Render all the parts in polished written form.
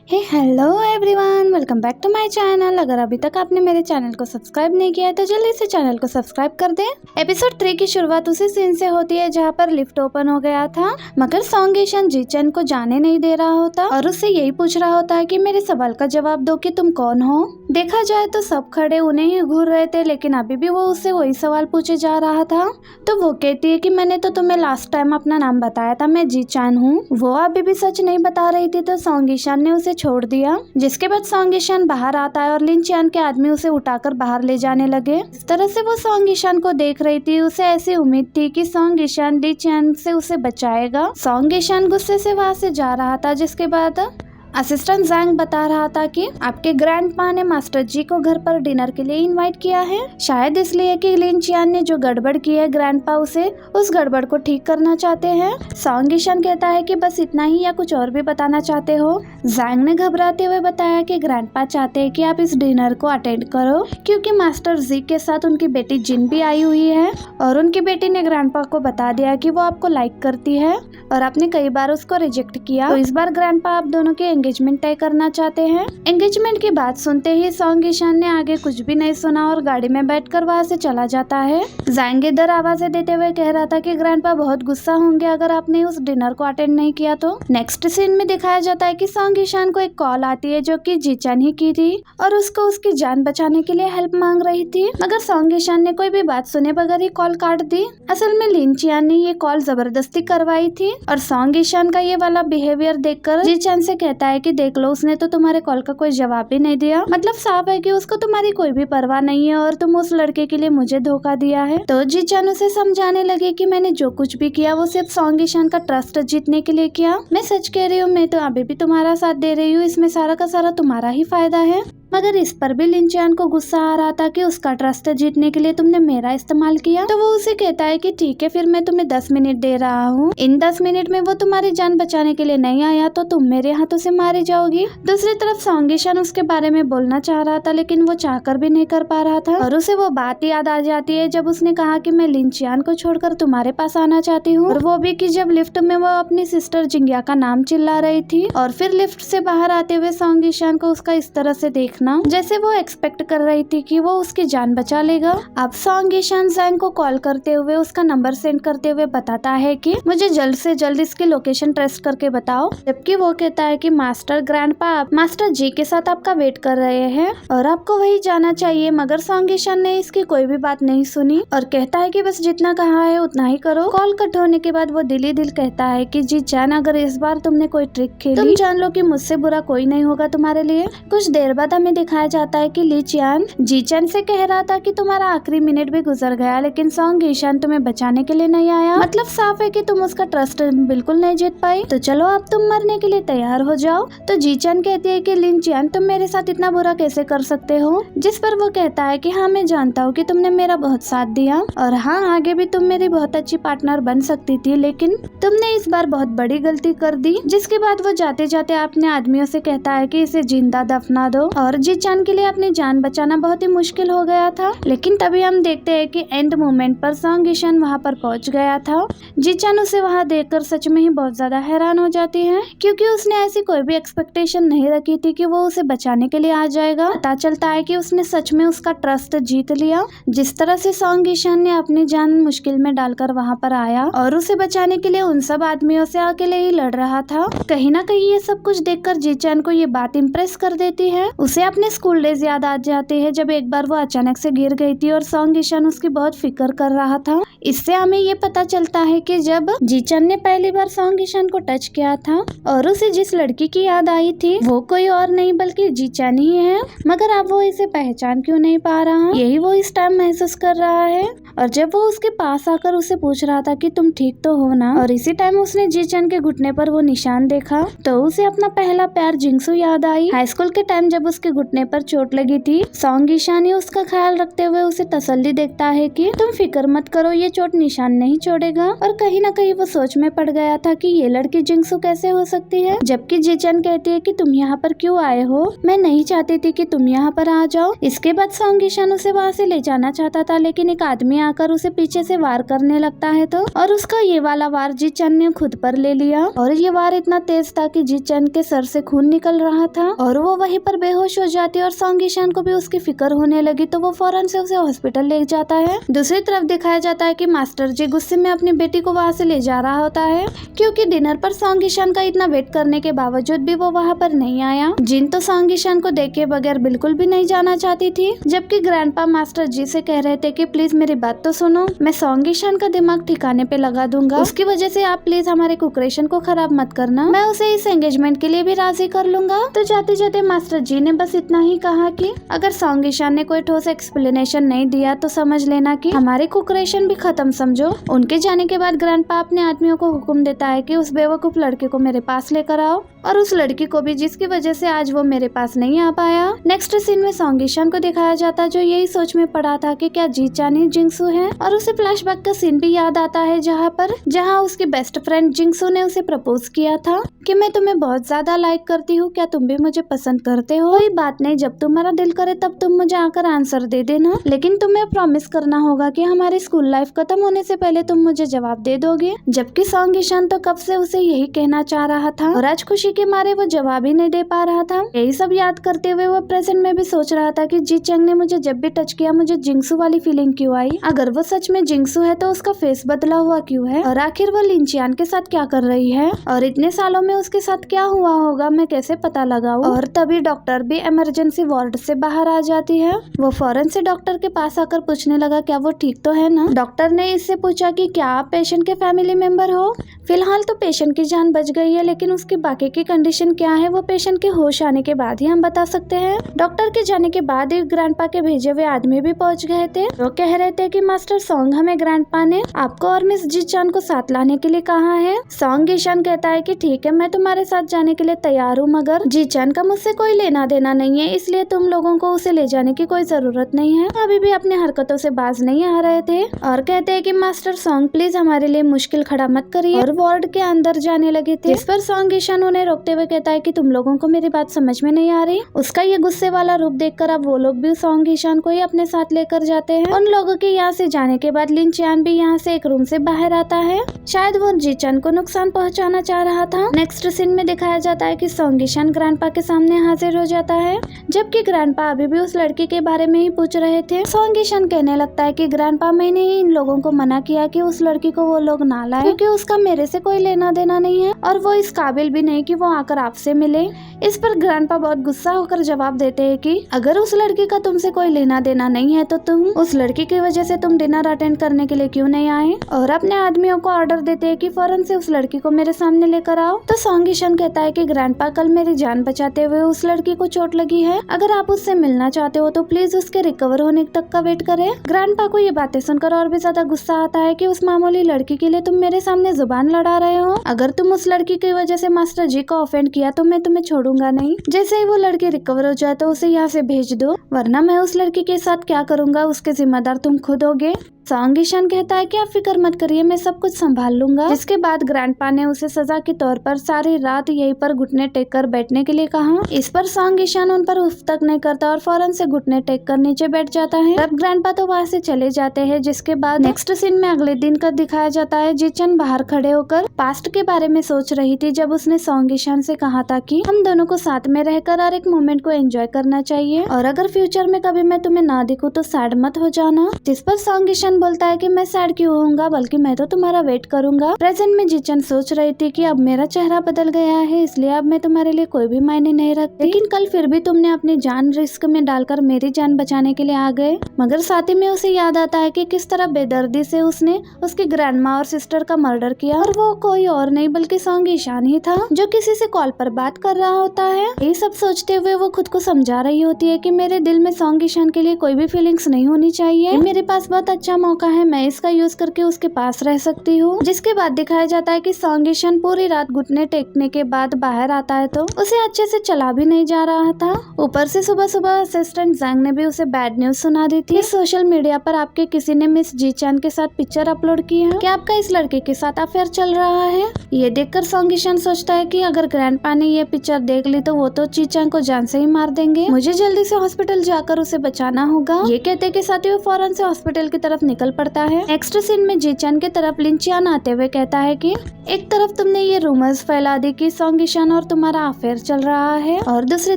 Hello everyone, welcome back to my channel. अगर अभी तक आपने मेरे चैनल को सब्सक्राइब नहीं किया है तो जल्दी से चैनल को सब्सक्राइब कर दें। एपिसोड 3 की शुरुआत उसी सीन से होती है जहां पर लिफ्ट ओपन हो गया था, मगर सॉन्ग ईशान जी-चन को जाने नहीं दे रहा होता और उससे यही पूछ रहा होता है कि मेरे सवाल का जवाब दो कि तुम कौन हो। देखा जाए तो सब खड़े उन्हें ही घूर रहे थे, लेकिन अभी भी वो उससे वही सवाल पूछे जा रहा था। तो वो कहती है कि मैंने तो तुम्हें लास्ट टाइम अपना नाम बताया था, मैं जी-चान हूँ। वो अभी भी सच नहीं बता रही थी तो सॉन्ग ईशान ने उसे छोड़ दिया, जिसके बाद सॉन्ग ईशान बाहर आता है और लिन चियान के आदमी उसे उठाकर बाहर ले जाने लगे। इस तरह से वो सॉन्ग ईशान को देख रही थी। उसे ऐसी उम्मीद थी कि सॉन्ग ईशान ली चियान से उसे बचाएगा। सॉन्ग ईशान गुस्से से वहां से जा रहा था, जिसके बाद असिस्टेंट जैंग बता रहा था कि आपके ग्रैंडपा ने मास्टर जी को घर पर डिनर के लिए इनवाइट किया है, शायद इसलिए कि लिन चियान ने जो गड़बड़ की है ग्रैंडपा उसे उस गड़बड़ को ठीक करना चाहते हैं। सॉन्ग ईशान कहता है कि बस इतना ही या कुछ और भी बताना चाहते हो। जैंग ने घबराते हुए बताया कि ग्रैंडपा चाहते हैं कि आप इस डिनर को अटेंड करो, क्योंकि मास्टर जी के साथ उनकी बेटी जिन भी आई हुई है और उनकी बेटी ने ग्रैंडपा को बता दिया कि वो आपको लाइक करती है और आपने कई बार उसको रिजेक्ट किया, तो इस बार ग्रैंडपा आप दोनों के एंगेजमेंट तय करना चाहते हैं। एंगेजमेंट की बात सुनते ही सॉन्ग ईशान ने आगे कुछ भी नहीं सुना और गाड़ी में बैठकर वहां से चला जाता है। जैंग इधर आवाजें देते हुए कह रहा था कि ग्रैंडपा बहुत गुस्सा होंगे अगर आपने उस डिनर को अटेंड नहीं किया तो। नेक्स्ट सीन में दिखाया जाता है कि सॉन्ग ईशान को एक कॉल आती है जो कि जी-चान ही की थी और उसको उसकी जान बचाने के लिए हेल्प मांग रही थी, मगर सॉन्ग ईशान ने कोई भी बात सुने बगैर ही कॉल काट दी। असल में लिन चियान ने ये कॉल जबरदस्ती करवाई थी और सॉन्ग ईशान का ये वाला बिहेवियर देखकर जी-चान से कहता है कि देख लो, उसने तो तुम्हारे कॉल का कोई जवाब भी नहीं दिया, मतलब साफ है कि उसको तुम्हारी कोई भी परवाह नहीं है और तुम उस लड़के के लिए मुझे धोखा दिया है। तो जी-चान उसे समझाने लगे कि मैंने जो कुछ भी किया वो सिर्फ सॉन्ग ईशान का ट्रस्ट जीतने के लिए किया। मैं सच कह रही हूँ, मैं तो अभी भी तुम्हारा साथ दे रही हूँ, इसमें सारा का सारा तुम्हारा ही फायदा है। मगर इस पर भी लिन चियान को गुस्सा आ रहा था कि उसका ट्रस्ट जीतने के लिए तुमने मेरा इस्तेमाल किया। तो वो उसे कहता है कि ठीक है, फिर मैं तुम्हें 10 मिनट दे रहा हूँ, इन 10 मिनट में वो तुम्हारी जान बचाने के लिए नहीं आया तो तुम मेरे हाथों से मारी जाओगी। दूसरी तरफ सॉन्ग ईशान उसके बारे में बोलना चाह रहा था, लेकिन वो चाहकर भी नहीं कर पा रहा था और उसे वो बात याद आ जाती है जब उसने कहा कि मैं लिन चियान को छोड़कर तुम्हारे पास आना चाहती हूँ, और वो भी कि जब लिफ्ट में वो अपनी सिस्टर जिंगिया का नाम चिल्ला रही थी और फिर लिफ्ट से बाहर आते हुए सॉन्ग ईशान को उसका इस तरह से देखना जैसे वो एक्सपेक्ट कर रही थी कि वो उसकी जान बचा लेगा। अब सॉन्ग ईशान जैंग को कॉल करते हुए उसका नंबर सेंड करते हुए बताता है कि मुझे जल्द से जल्द इसकी लोकेशन ट्रेस करके बताओ, जबकि वो कहता है कि मास्टर ग्रैंडपा मास्टर जी के साथ आपका वेट कर रहे हैं और आपको वही जाना चाहिए। मगर सॉन्ग ईशान ने इसकी कोई भी बात नहीं सुनी और कहता है कि बस जितना कहा है उतना ही करो। कॉल कट होने के बाद वो दिल ही दिल कहता है कि जी-चान, अगर इस बार तुमने कोई ट्रिक खेली तुम जान लो कि मुझसे बुरा कोई नहीं होगा तुम्हारे लिए। कुछ देर बाद हमें दिखाया जाता है कि ली चियान जी-चान से कह रहा था कि तुम्हारा आखिरी मिनट भी गुजर गया, लेकिन सॉन्ग ईशान तुम्हें बचाने के लिए नहीं आया, मतलब साफ है कि तुम उसका ट्रस्ट बिल्कुल नहीं जीत पाई, तो चलो अब तुम मरने के लिए तैयार हो जाओ। तो जी-चान कहती है कि लिन चियान, तुम मेरे साथ इतना बुरा कैसे कर सकते हो, जिस पर वो कहता है कि हाँ, मैं जानता हूँ कि तुमने मेरा बहुत साथ दिया और हाँ, आगे भी तुम मेरी बहुत अच्छी पार्टनर बन सकती थी, लेकिन तुमने इस बार बहुत बड़ी गलती कर दी। जिसके बाद वो जाते जाते अपने आदमियों से कहता है कि इसे जिंदा दफना दो और जी-चान के लिए अपनी जान बचाना बहुत ही मुश्किल हो गया था। लेकिन तभी हम देखते हैं कि एंड मोमेंट पर सॉन्ग ईशान वहाँ पर पहुँच गया था। जी-चान उसे वहाँ देखकर सच में ही बहुत ज्यादा हैरान हो जाती है, क्योंकि उसने ऐसी कोई भी एक्सपेक्टेशन नहीं रखी थी कि वो उसे बचाने के लिए आ जाएगा। पता चलता है कि उसने सच में उसका ट्रस्ट जीत लिया। जिस तरह से सॉन्ग ईशान ने अपनी जान मुश्किल में डालकर वहाँ पर आया और उसे बचाने के लिए उन सब आदमियों से अकेले ही लड़ रहा था, कहीं ना कहीं ये सब कुछ देखकर जी-चान को ये बात इम्प्रेस कर देती है। उसे अपने स्कूल डेज याद आ जाते हैं जब एक बार वो अचानक से गिर गई थी और सॉन्ग ईशान उसकी बहुत फिक्र कर रहा था। इससे हमें ये पता चलता है कि जब जी-चान ने पहली बार सॉन्ग ईशान को टच किया था और उसे जिस लड़की की याद आई थी वो कोई और नहीं बल्कि जी-चान ही है, मगर अब वो इसे पहचान क्यों नहीं पा रहा, यही वो इस टाइम महसूस कर रहा है। और जब वो उसके पास आकर उसे पूछ रहा था कि तुम ठीक तो हो ना, और इसी टाइम उसने जी-चान के घुटने पर वो निशान देखा, तो उसे अपना पहला प्यार जिंगसू याद आई। हाई स्कूल के टाइम जब उसके घुटने पर चोट लगी थी, सॉन्ग ईशान ही उसका ख्याल रखते हुए उसे तसल्ली देता है कि तुम फिक्र मत करो, ये चोट निशान नहीं छोड़ेगा। और कहीं ना कहीं वो सोच में पड़ गया था कि ये लड़की जिंगसू कैसे हो सकती है। जबकि जीचन कहती है कि तुम यहाँ पर क्यों आए हो, मैं नहीं चाहती थी कि तुम यहाँ पर आ जाओ। इसके बाद सॉन्ग ईशान उसे वहाँ से ले जाना चाहता था, लेकिन एक आदमी आकर उसे पीछे से वार करने लगता है और उसका ये वाला वार जीचन ने खुद पर ले लिया। और ये वार इतना तेज था कि जीचन के सर से खून निकल रहा था और वो वहीं पर बेहोश हो जाती है। और सॉन्ग ईशान को भी उसकी फिक्र होने लगी तो वो फौरन से उसे हॉस्पिटल ले जाता है। दूसरी तरफ दिखाया जाता है कि मास्टर जी गुस्से में अपनी बेटी को वहाँ से ले जा रहा होता है, क्योंकि डिनर पर सॉन्ग ईशान का इतना वेट करने के बावजूद भी वो वहाँ पर नहीं आया। जिन तो सॉन्ग ईशान को देखे बगैर बिल्कुल भी नहीं जाना चाहती थी, जबकि ग्रैंडपा मास्टर जी से कह रहे थे कि प्लीज मेरी बात तो सुनो, मैं सॉन्ग ईशान का दिमाग ठिकाने पे लगा दूंगा, उसकी वजह से आप प्लीज हमारे कुकरेशन को खराब मत करना, मैं उसे इस एंगेजमेंट के लिए भी राजी कर लूंगा। तो जाते जाते मास्टर जी ने बस इतना ही कहा कि अगर सॉन्ग ईशान ने कोई ठोस एक्सप्लेनेशन नहीं दिया तो समझ लेना कि हमारे कुकरेशन भी खत्म समझो। उनके जाने के बाद ग्रैंडपा अपने आदमियों को हुक्म देता है कि उस बेवकूफ लड़के को मेरे पास लेकर आओ, और उस लड़की को भी जिसकी वजह से आज वो मेरे पास नहीं आ पाया। नेक्स्ट सीन में सॉन्ग ईशान को दिखाया जाता जो यही सोच में पड़ा था कि क्या जीचान ही जिंगसू है, और उसे फ्लैशबैक का सीन भी याद आता है जहाँ उसकी बेस्ट फ्रेंड जिंगसू ने उसे प्रपोज किया था कि मैं तुम्हें बहुत ज्यादा लाइक करती हूँ, क्या तुम भी मुझे पसंद करते हो? कोई बात नहीं, जब तुम्हारा दिल करे तब तुम मुझे आकर आंसर दे देना, लेकिन तुम्हें प्रॉमिस करना होगा कि हमारी स्कूल लाइफ खत्म होने से पहले तुम मुझे जवाब दे दोगे। जबकि सॉन्ग ईशान तो कब से उसे यही कहना चाह रहा था और आज खुशी के मारे वो जवाब ही नहीं दे पा रहा था। यही सब याद करते हुए वो प्रेजेंट में भी सोच रहा था कि जी चंग ने मुझे जब भी टच किया मुझे जिंगसू वाली फीलिंग क्यों आई, अगर वो सच में जिंगसू है तो उसका फेस बदला हुआ क्यों है, और आखिर वो लिंचियान के साथ क्या कर रही है, और इतने सालों में उसके साथ क्या हुआ होगा मैं कैसे पता लगाऊं। और तभी डॉक्टर भी इमरजेंसी वार्ड से बाहर आ जाती है। वो फौरन से डॉक्टर के पास आकर पूछने लगा क्या वो ठीक तो है ना। डॉक्टर ने इससे पूछा कि क्या आप पेशेंट के फैमिली मेंबर हो। फिलहाल तो पेशेंट की जान बच गई है, लेकिन उसकी बाकी की कंडीशन क्या है वो पेशेंट के होश आने के बाद ही हम बता सकते हैं। डॉक्टर के जाने के बाद ही ग्रैंडपा के भेजे हुए आदमी भी पहुंच गए थे। वो कह रहे थे कि मास्टर सॉन्ग हमें ग्रैंडपा ने आपको और मिस जीचान को साथ लाने के लिए कहा है। सॉन्ग ईशान कहता है कि ठीक है मैं तुम्हारे साथ जाने के लिए तैयार हूँ, मगर जीचान का मुझसे कोई लेना देना नहीं है, इसलिए तुम लोगों को उसे ले जाने की कोई जरूरत नहीं है। अभी भी अपने हरकतों से बाज नहीं आ रहे थे और कहते हैं कि मास्टर सॉन्ग प्लीज हमारे लिए मुश्किल खड़ा मत करिए, और वार्ड के अंदर जाने लगे थे। इस पर सॉन्ग ईशान उन्हें रोकते हुए कहता है कि तुम लोगों को मेरी बात समझ में नहीं आ रही। उसका ये गुस्से वाला रूप देखकर अब वो लोग भी सॉन्ग ईशान को ही अपने साथ लेकर जाते हैं। उन लोगों के यहाँ से जाने के बाद लिंचियान भी यहाँ से एक रूम से बाहर आता है, शायद वो जीचन को नुकसान पहुँचाना चाह रहा था। नेक्स्ट सीन में दिखाया जाता है कि सॉन्ग ईशान ग्रैंडपा के सामने हाजिर हो जाता है, जबकि ग्रैंडपा अभी भी उस लड़की के बारे में ही पूछ रहे थे। सॉन्ग ईशान कहने लगता है कि ग्रैंडपा मैंने ही इन लोगों को मना किया कि उस लड़की को वो लोग ना लाए, क्योंकि उसका मेरे से कोई लेना देना नहीं है और वो इस काबिल भी नहीं कि वो आकर आपसे मिले। इस पर ग्रैंडपा बहुत गुस्सा होकर जवाब देते हैं कि अगर उस लड़की का तुमसे कोई लेना देना नहीं है तो तुम उस लड़की की वजह से तुम डिनर अटेंड करने के लिए क्यों नहीं आए, और अपने आदमियों को ऑर्डर देते हैं कि फौरन से उस लड़की को मेरे सामने लेकर आओ। तो सॉन्ग ईशान कहता है कि ग्रैंडपा कल मेरी जान बचाते हुए उस लड़की को चोट लगी है, अगर आप उससे मिलना चाहते हो तो प्लीज उसके रिकवर होने तक का वेट करें। ग्रैंडपा को ये बातें सुनकर और भी ज्यादा गुस्सा आता है कि उस मामूली लड़की के लिए तुम मेरे सामने जुबान लड़ा रहे हो, अगर तुम उस लड़की की वजह से मास्टर जी को ऑफेंड किया तो मैं तुम्हें छोड़ूंगा नहीं। जैसे ही वो लड़की रिकवर हो जाए तो उसे यहाँ से भेज दो, वरना मैं उस लड़की के साथ क्या करूंगा उसके जिम्मेदार तुम खुद होगे। सॉन्ग ईशान कहता है कि आप फिक्र मत करिए, मैं सब कुछ संभाल लूंगा। जिसके बाद ग्रैंडपा ने उसे सजा के तौर पर सारी रात यहीं पर घुटने टेक कर बैठने के लिए कहा। इस पर सॉन्ग ईशान उन पर उफ तक नहीं करता और फौरन से घुटने टेक कर नीचे बैठ जाता है। अब ग्रैंडपा तो वहाँ से चले जाते हैं। जिसके बाद नेक्स्ट सीन में अगले दिन का दिखाया जाता है। जीचन बाहर खड़े होकर पास्ट के बारे में सोच रही थी, जब उसने सॉन्ग ईशान से कहा था कि हम दोनों को साथ में रहकर हर एक मोमेंट को एंजॉय करना चाहिए, और अगर फ्यूचर में कभी मैं तुम्हें ना दिखूं तो सैड मत हो जाना। जिस पर सॉन्ग ईशान बोलता है कि मैं सैड क्यों होऊंगा, बल्कि मैं तो तुम्हारा वेट करूंगा। प्रेजेंट में जीचन सोच रही थी कि अब मेरा चेहरा बदल गया है, इसलिए अब मैं तुम्हारे लिए कोई भी मायने नहीं रखती, लेकिन कल फिर भी तुमने अपनी जान रिस्क में डालकर मेरी जान बचाने के लिए आ गए। मगर साथ ही में उसे याद आता है कि किस तरह बेदर्दी से उसने उसकी ग्रैंडमा और सिस्टर का मर्डर किया, और वो कोई और नहीं बल्कि सॉन्ग ईशान ही था, जो किसी से कॉल पर बात कर रहा होता है। ये सब सोचते हुए वो खुद को समझा रही होती है कि मेरे दिल में सॉन्ग ईशान के लिए कोई भी फीलिंग्स नहीं होनी चाहिए। मेरे पास बहुत अच्छा मौका है, मैं इसका यूज करके उसके पास रह सकती हूँ। जिसके बाद दिखाया जाता है कि सॉन्ग ईशान पूरी रात घुटने टेकने के बाद बाहर आता है तो उसे अच्छे से चला भी नहीं जा रहा था। ऊपर से सुबह सुबह असिस्टेंट जैंग ने भी उसे बैड न्यूज सुना दी थी। सोशल मीडिया पर आपके किसी ने मिस जीचान के साथ पिक्चर अपलोड की है कि आपका इस लड़के के साथ अफेयर चल रहा है। ये देखकर सॉन्ग ईशान सोचता है कि अगर ग्रैंडपा ने ये पिक्चर देख ली तो वो तो जीचान को जान से ही मार देंगे। मुझे जल्दी से हॉस्पिटल जाकर उसे बचाना होगा। ये कहते के साथ ही वो फौरन से हॉस्पिटल की तरफ निकल पड़ता है। नेक्स्ट सीन में जीचान की तरफ लिंचियान आते हुए कहता है कि एक तरफ तुमने ये रूमर्स फैला दी कि सॉन्ग ईशान और तुम्हारा अफेयर चल रहा है और दूसरी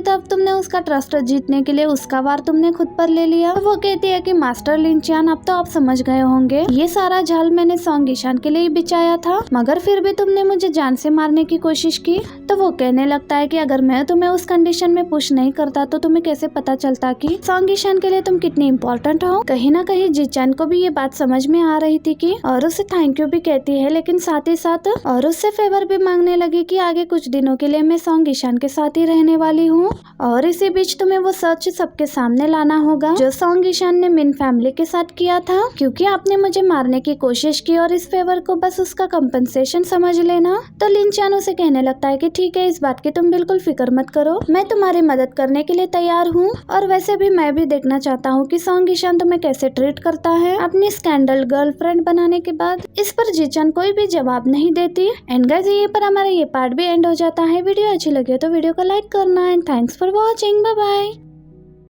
तरफ तुमने उसका ट्रस्ट जीतने के लिए उसका वार तुमने खुद पर ले लिया। वो कहती है कि मास्टर लिंचियान अब तो आप समझ गए होंगे, ये सारा जाल मैंने सॉन्ग ईशान के लिए ही बिछाया था, मगर फिर भी तुमने मुझे जान से मारने की कोशिश की। तो वो कहने लगता है कि अगर मैं तुम्हें उस कंडीशन में पुश नहीं करता तो तुम्हें कैसे पता चलता कि सॉन्ग ईशान के लिए तुम कितनी इम्पोर्टेंट हो। कहीं ना कहीं जीचान को भी ये बात समझ में आ रही थी कि और उसे थैंक यू भी कहती है, लेकिन साथ ही साथ और उससे फेवर भी मांगने लगी कि आगे कुछ दिनों के लिए मैं सॉन्ग ईशान के साथ ही रहने वाली हूँ और इसी बीच तुम्हें वो सच सबके सामने लाना होगा जो सॉन्ग ईशान ने मिन फैमिली के साथ किया था, क्योंकि आपने मुझे मारने की कोशिश की और इस फेवर को बस उसका कंपनसेशन समझ लेना। तो लिंचियान उसे कहने लगता है कि ठीक है, इस बात की तुम बिल्कुल फिक्र मत करो, मैं तुम्हारी मदद करने के लिए तैयार हूँ और वैसे भी मैं भी देखना चाहता हूँ कि सॉन्ग ईशान तुम्हें कैसे ट्रीट करता है अपनी स्कैंडल गर्लफ्रेंड बनाने के बाद। इस पर जीचान कोई भी जवाब नहीं देती। एंड गाइस, ये पर हमारा ये पार्ट भी एंड हो जाता है। वीडियो अच्छी लगी हो तो वीडियो को लाइक करना and thanks for watching. Bye bye.